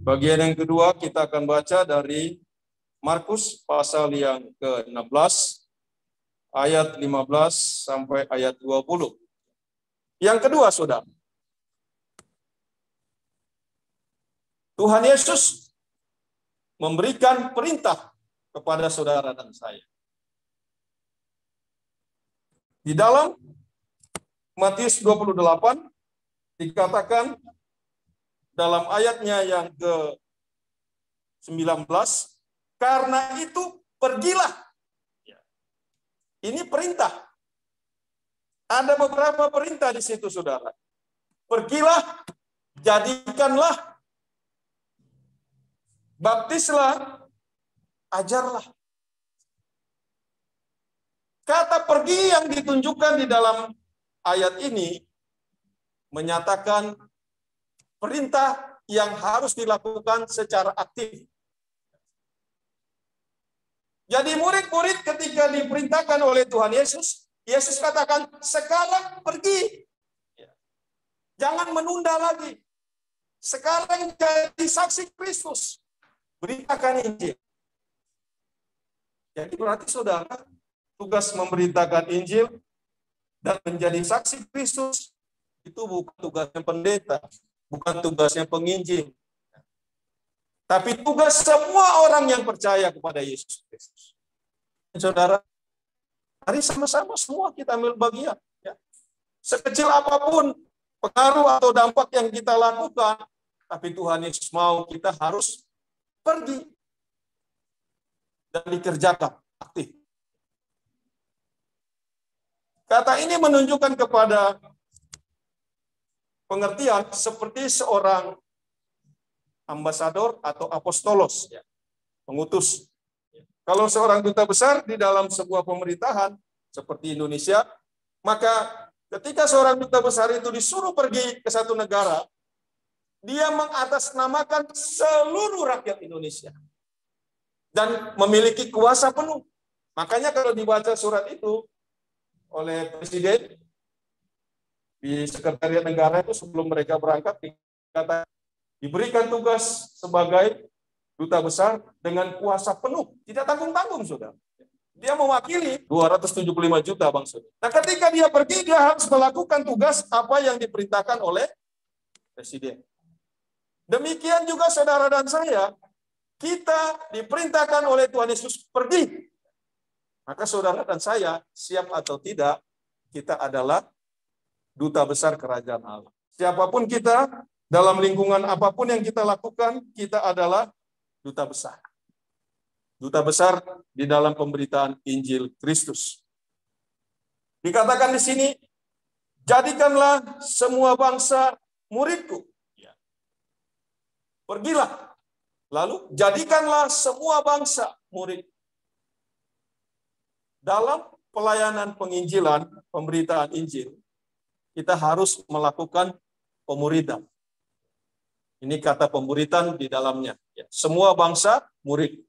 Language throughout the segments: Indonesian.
Bagian yang kedua kita akan baca dari Markus pasal yang ke-16 ayat 15 sampai ayat 20. Yang kedua, Saudara, Tuhan Yesus memberikan perintah kepada saudara dan saya. Di dalam Matius 28 dikatakan dalam ayatnya yang ke-19, karena itu pergilah. Ini perintah. Ada beberapa perintah di situ, saudara. Pergilah, jadikanlah, baptislah, ajarlah. Kata pergi yang ditunjukkan di dalam ayat ini menyatakan perintah yang harus dilakukan secara aktif. Jadi murid-murid ketika diperintahkan oleh Tuhan Yesus, Yesus katakan, sekarang pergi. Jangan menunda lagi. Sekarang jadi saksi Kristus. Beritakan Injil. Jadi berarti saudara, tugas memberitakan Injil dan menjadi saksi Kristus itu bukan tugasnya pendeta, bukan tugasnya penginjil. Tapi tugas semua orang yang percaya kepada Yesus Kristus. Saudara, mari sama-sama semua kita ambil bagian. Ya. Sekecil apapun pengaruh atau dampak yang kita lakukan, tapi Tuhan Yesus mau kita harus pergi dan dikerjakan aktif. Kata ini menunjukkan kepada pengertian seperti seorang ambasador atau apostolos, ya, pengutus. Kalau seorang duta besar di dalam sebuah pemerintahan seperti Indonesia, maka ketika seorang duta besar itu disuruh pergi ke satu negara, dia mengatasnamakan seluruh rakyat Indonesia dan memiliki kuasa penuh. Makanya kalau dibaca surat itu oleh Presiden di Sekretariat Negara itu sebelum mereka berangkat dikatakan diberikan tugas sebagai duta besar dengan kuasa penuh, tidak tanggung-tanggung, saudara. Dia mewakili 275 juta bangsa. Nah, ketika dia pergi, dia harus melakukan tugas apa yang diperintahkan oleh Presiden. Demikian juga saudara dan saya, kita diperintahkan oleh Tuhan Yesus pergi. Maka saudara dan saya, siap atau tidak, kita adalah duta besar kerajaan Allah. Siapapun kita, dalam lingkungan apapun yang kita lakukan, kita adalah duta besar. Duta besar di dalam pemberitaan Injil Kristus. Dikatakan di sini, jadikanlah semua bangsa muridku. Pergilah. Lalu jadikanlah semua bangsa murid. Dalam pelayanan penginjilan, pemberitaan Injil, kita harus melakukan pemuridan. Ini kata pemuridan di dalamnya. Semua bangsa murid.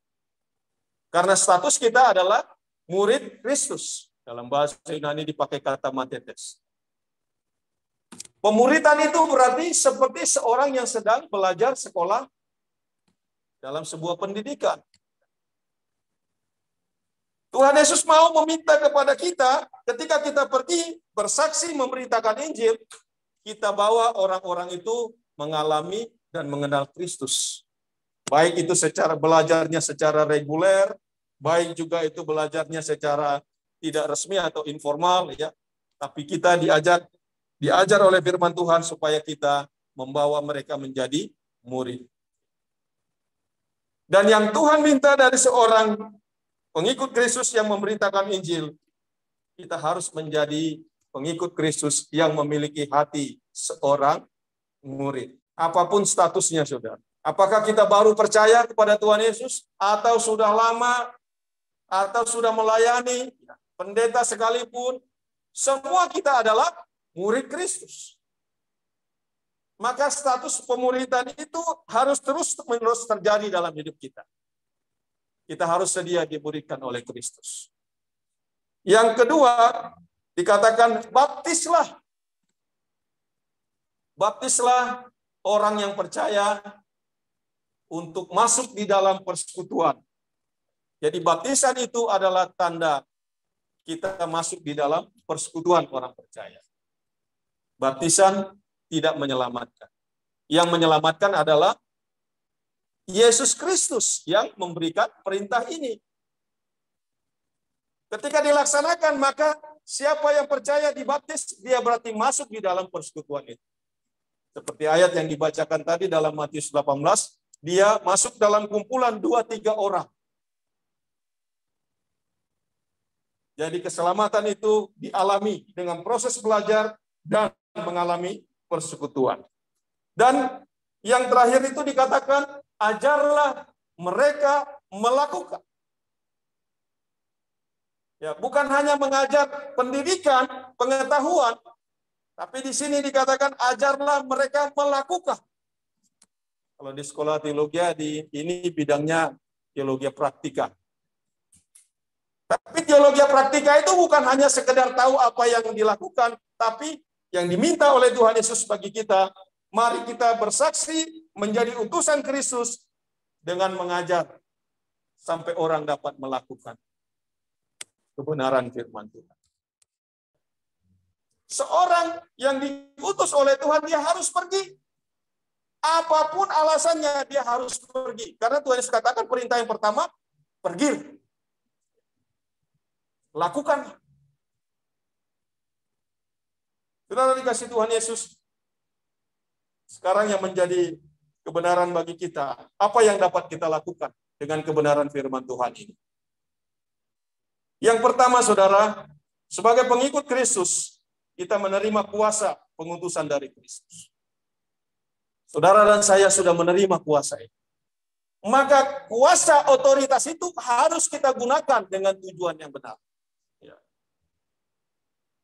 Karena status kita adalah murid Kristus. Dalam bahasa Yunani dipakai kata matetes. Pemuridan itu berarti seperti seorang yang sedang belajar sekolah dalam sebuah pendidikan. Tuhan Yesus mau meminta kepada kita, ketika kita pergi bersaksi memberitakan Injil, kita bawa orang-orang itu mengalami dan mengenal Kristus. Baik itu secara belajarnya secara reguler, baik juga itu belajarnya secara tidak resmi atau informal, ya. Tapi kita diajar oleh firman Tuhan supaya kita membawa mereka menjadi murid. Dan yang Tuhan minta dari seorang pengikut Kristus yang memberitakan Injil, kita harus menjadi pengikut Kristus yang memiliki hati seorang murid. Apapun statusnya, saudara. Apakah kita baru percaya kepada Tuhan Yesus, atau sudah lama, atau sudah melayani, pendeta sekalipun, semua kita adalah murid Kristus. Maka status pemuridan itu harus terus-menerus terjadi dalam hidup kita. Kita harus sedia dimuridkan oleh Kristus. Yang kedua, dikatakan baptislah. Baptislah orang yang percaya untuk masuk di dalam persekutuan. Jadi baptisan itu adalah tanda kita masuk di dalam persekutuan orang percaya. Baptisan tidak menyelamatkan. Yang menyelamatkan adalah Yesus Kristus yang memberikan perintah ini. Ketika dilaksanakan, maka siapa yang percaya dibaptis, dia berarti masuk di dalam persekutuan itu. Seperti ayat yang dibacakan tadi dalam Matius 18, dia masuk dalam kumpulan 2-3 orang. Jadi keselamatan itu dialami dengan proses belajar dan mengalami persekutuan. Dan yang terakhir itu dikatakan, ajarlah mereka melakukan. Ya, bukan hanya mengajar pendidikan, pengetahuan, tapi di sini dikatakan ajarlah mereka melakukan. Kalau di sekolah teologi, ini bidangnya teologi praktika. Tapi teologi praktika itu bukan hanya sekedar tahu apa yang dilakukan, tapi yang diminta oleh Tuhan Yesus bagi kita, mari kita bersaksi menjadi utusan Kristus dengan mengajar sampai orang dapat melakukan kebenaran firman Tuhan. Seorang yang diutus oleh Tuhan, dia harus pergi. Apapun alasannya, dia harus pergi. Karena Tuhan Yesus katakan perintah yang pertama, pergi. Lakukan. Saudara dikasih Tuhan Yesus, sekarang yang menjadi kebenaran bagi kita, apa yang dapat kita lakukan dengan kebenaran firman Tuhan ini? Yang pertama, saudara, sebagai pengikut Kristus, kita menerima kuasa pengutusan dari Kristus. Saudara dan saya sudah menerima kuasa itu. Maka kuasa otoritas itu harus kita gunakan dengan tujuan yang benar. Ya.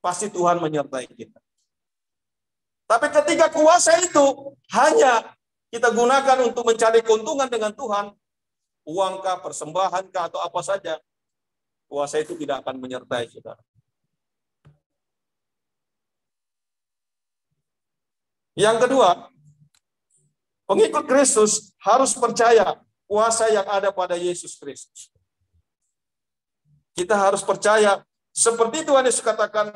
Pasti Tuhan menyertai kita. Tapi ketika kuasa itu hanya kita gunakan untuk mencari keuntungan dengan Tuhan, uangkah, persembahankah, atau apa saja, kuasa itu tidak akan menyertai saudara. Yang kedua, pengikut Kristus harus percaya kuasa yang ada pada Yesus Kristus. Kita harus percaya, seperti Tuhan Yesus katakan,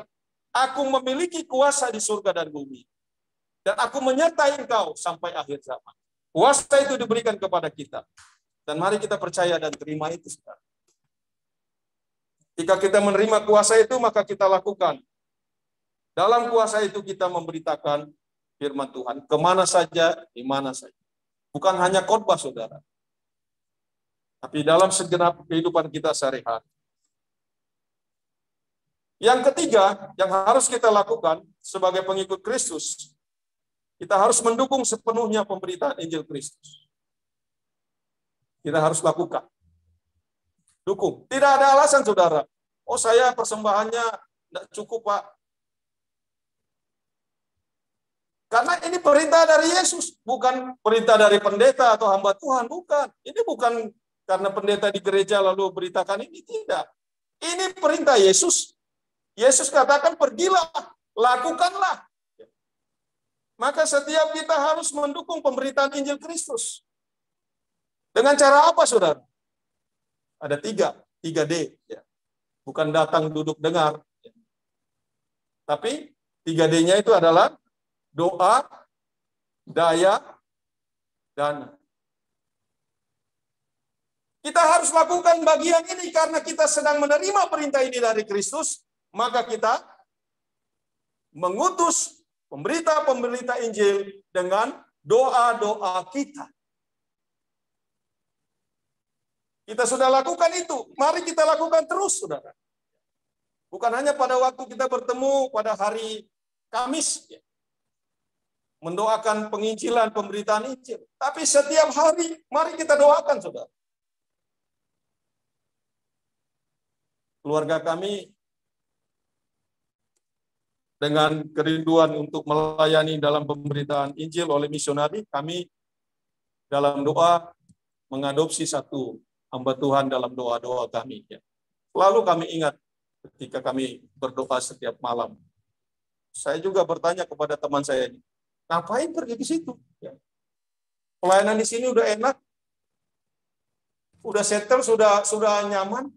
aku memiliki kuasa di surga dan bumi. Dan aku menyertai engkau sampai akhir zaman. Kuasa itu diberikan kepada kita. Dan mari kita percaya dan terima itu. Jika kita menerima kuasa itu, maka kita lakukan. Dalam kuasa itu kita memberitakan firman Tuhan. Kemana saja, di mana saja. Bukan hanya khotbah, saudara. Tapi dalam segenap kehidupan kita sehari-hari. Yang ketiga, yang harus kita lakukan sebagai pengikut Kristus, kita harus mendukung sepenuhnya pemberitaan Injil Kristus. Kita harus lakukan. Dukung. Tidak ada alasan, saudara. Oh, saya persembahannya tidak cukup, Pak. Karena ini perintah dari Yesus, bukan perintah dari pendeta atau hamba Tuhan, bukan. Ini bukan karena pendeta di gereja lalu beritakan ini, tidak. Ini perintah Yesus. Yesus katakan, pergilah, lakukanlah. Maka setiap kita harus mendukung pemberitaan Injil Kristus. Dengan cara apa, saudara? Ada 3D. Ya. Bukan datang, duduk, dengar. Tapi 3D-nya itu adalah doa, daya, dana. Kita harus lakukan bagian ini karena kita sedang menerima perintah ini dari Kristus, maka kita mengutus pemberita-pemberita Injil dengan doa-doa kita. Kita sudah lakukan itu, mari kita lakukan terus, saudara. Bukan hanya pada waktu kita bertemu pada hari Kamis, mendoakan penginjilan, pemberitaan Injil. Tapi setiap hari, mari kita doakan, saudara. Keluarga kami dengan kerinduan untuk melayani dalam pemberitaan Injil oleh misionari, kami dalam doa mengadopsi satu hamba Tuhan dalam doa-doa kami. Lalu kami ingat ketika kami berdoa setiap malam. Saya juga bertanya kepada teman saya, ngapain pergi ke situ? Pelayanan di sini udah enak, udah settle, sudah nyaman.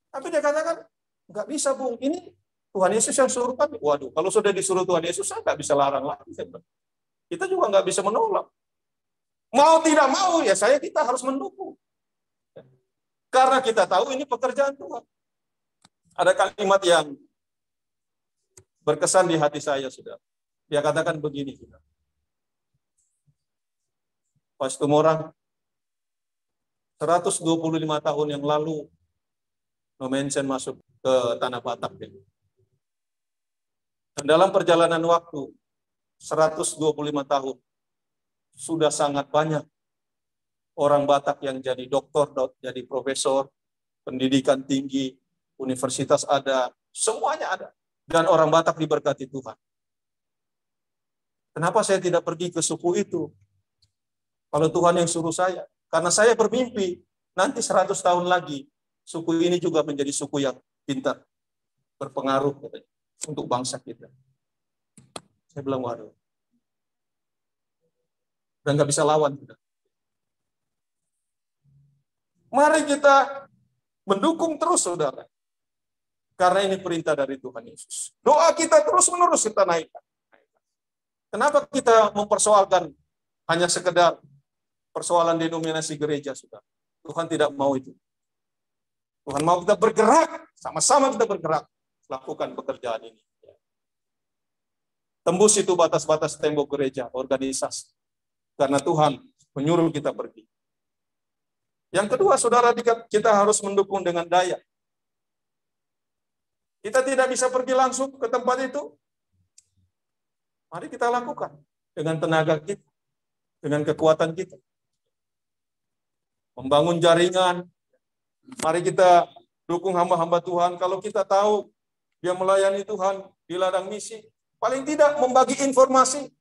Tapi dia katakan, nggak bisa Bung, ini Tuhan Yesus yang suruh kami. Waduh, kalau sudah disuruh Tuhan Yesus, saya nggak bisa larang lagi. Kita juga nggak bisa menolak. Mau tidak mau, ya kita harus mendukung. Karena kita tahu ini pekerjaan Tuhan. Ada kalimat yang berkesan di hati saya, Saudara. Dia katakan begini, Saudara. Pastor Morang, 125 tahun yang lalu, Nomensen masuk ke Tanah Batak. Dan dalam perjalanan waktu, 125 tahun, sudah sangat banyak orang Batak yang jadi doktor, jadi profesor, pendidikan tinggi, universitas ada, semuanya ada. Dan orang Batak diberkati Tuhan. Kenapa saya tidak pergi ke suku itu? Kalau Tuhan yang suruh saya. Karena saya bermimpi, nanti 100 tahun lagi, suku ini juga menjadi suku yang pintar, berpengaruh untuk bangsa kita. Saya bilang, waduh. Dan nggak bisa lawan. Mari kita mendukung terus, saudara. Karena ini perintah dari Tuhan Yesus. Doa kita terus-menerus kita naikkan. Kenapa kita mempersoalkan hanya sekedar persoalan denominasi gereja, saudara? Tuhan tidak mau itu. Tuhan mau kita bergerak, sama-sama kita bergerak, lakukan pekerjaan ini. Tembus itu batas-batas tembok gereja, organisasi. Karena Tuhan menyuruh kita pergi. Yang kedua, saudara, kita harus mendukung dengan daya. Kita tidak bisa pergi langsung ke tempat itu. Mari kita lakukan dengan tenaga kita, dengan kekuatan kita. Membangun jaringan. Mari kita dukung hamba-hamba Tuhan. Kalau kita tahu dia melayani Tuhan di ladang misi, paling tidak membagi informasi.